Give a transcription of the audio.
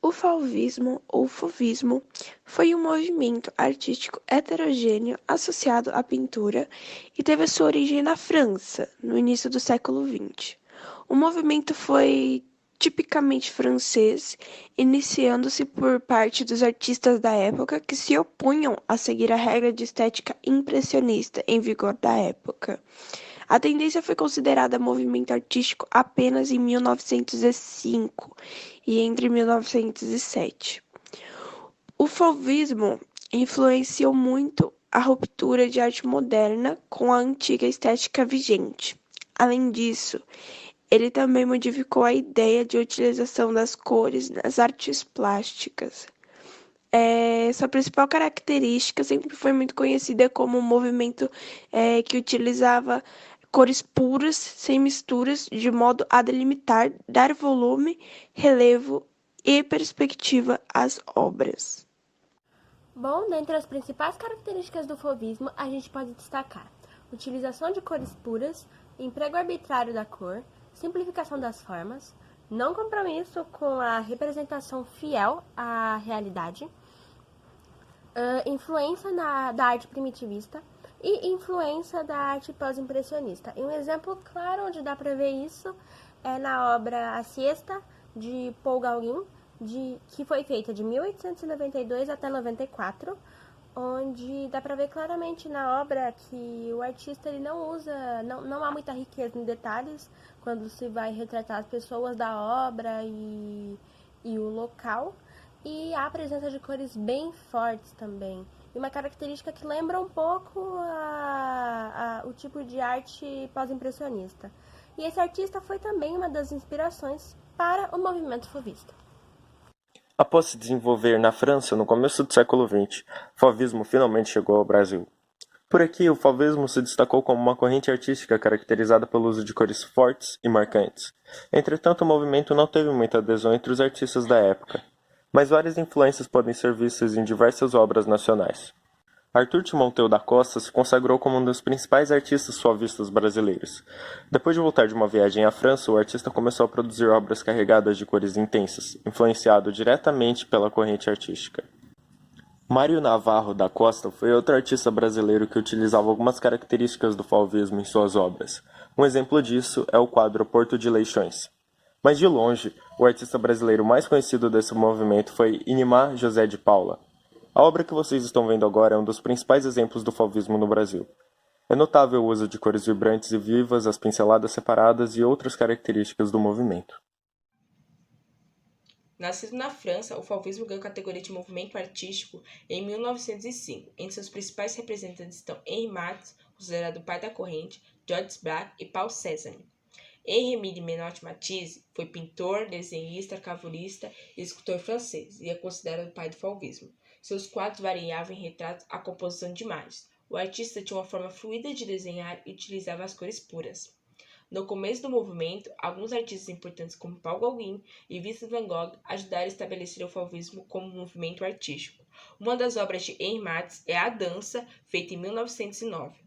O fauvismo ou fauvismo foi um movimento artístico heterogêneo associado à pintura e teve sua origem na França, no início do século XX. O movimento foi tipicamente francês, iniciando-se por parte dos artistas da época que se opunham a seguir a regra de estética impressionista em vigor da época. A tendência foi considerada movimento artístico apenas em 1905 e entre 1907. O fauvismo influenciou muito a ruptura de arte moderna com a antiga estética vigente. Além disso, ele também modificou a ideia de utilização das cores nas artes plásticas. Sua principal característica sempre foi muito conhecida como um movimento que utilizava cores puras, sem misturas, de modo a delimitar, dar volume, relevo e perspectiva às obras. Bom, dentre as principais características do fauvismo, a gente pode destacar utilização de cores puras, emprego arbitrário da cor, simplificação das formas, não compromisso com a representação fiel à realidade, influência da arte primitivista e influência da arte pós-impressionista. E um exemplo claro onde dá para ver isso é na obra A Siesta, de Paul Gauguin, que foi feita de 1892 até 94, onde dá para ver claramente na obra que o artista ele não usa, não há muita riqueza em detalhes quando se vai retratar as pessoas da obra e o local, e há a presença de cores bem fortes também. E uma característica que lembra um pouco o tipo de arte pós-impressionista. E esse artista foi também uma das inspirações para o movimento fauvista. Após se desenvolver na França no começo do século XX, o fauvismo finalmente chegou ao Brasil. Por aqui, o fauvismo se destacou como uma corrente artística caracterizada pelo uso de cores fortes e marcantes. Entretanto, o movimento não teve muita adesão entre os artistas da época, mas várias influências podem ser vistas em diversas obras nacionais. Arthur Timóteo da Costa se consagrou como um dos principais artistas fauvistas brasileiros. Depois de voltar de uma viagem à França, o artista começou a produzir obras carregadas de cores intensas, influenciado diretamente pela corrente artística. Mário Navarro da Costa foi outro artista brasileiro que utilizava algumas características do fauvismo em suas obras. Um exemplo disso é o quadro Porto de Leixões. Mas de longe, o artista brasileiro mais conhecido desse movimento foi Inimar José de Paula. A obra que vocês estão vendo agora é um dos principais exemplos do fauvismo no Brasil. É notável o uso de cores vibrantes e vivas, as pinceladas separadas e outras características do movimento. Nascido na França, o fauvismo ganhou categoria de movimento artístico em 1905. Entre seus principais representantes estão Henri Matisse, considerado o pai da corrente, Georges Braque e Paul Cézanne. Henri Menot Matisse foi pintor, desenhista, carvurista e escultor francês e é considerado o pai do fauvismo. Seus quadros variavam em retratos à composição de imagens. O artista tinha uma forma fluida de desenhar e utilizava as cores puras. No começo do movimento, alguns artistas importantes como Paul Gauguin e Vincent van Gogh ajudaram a estabelecer o fauvismo como movimento artístico. Uma das obras de Henri Matisse é A Dança, feita em 1909.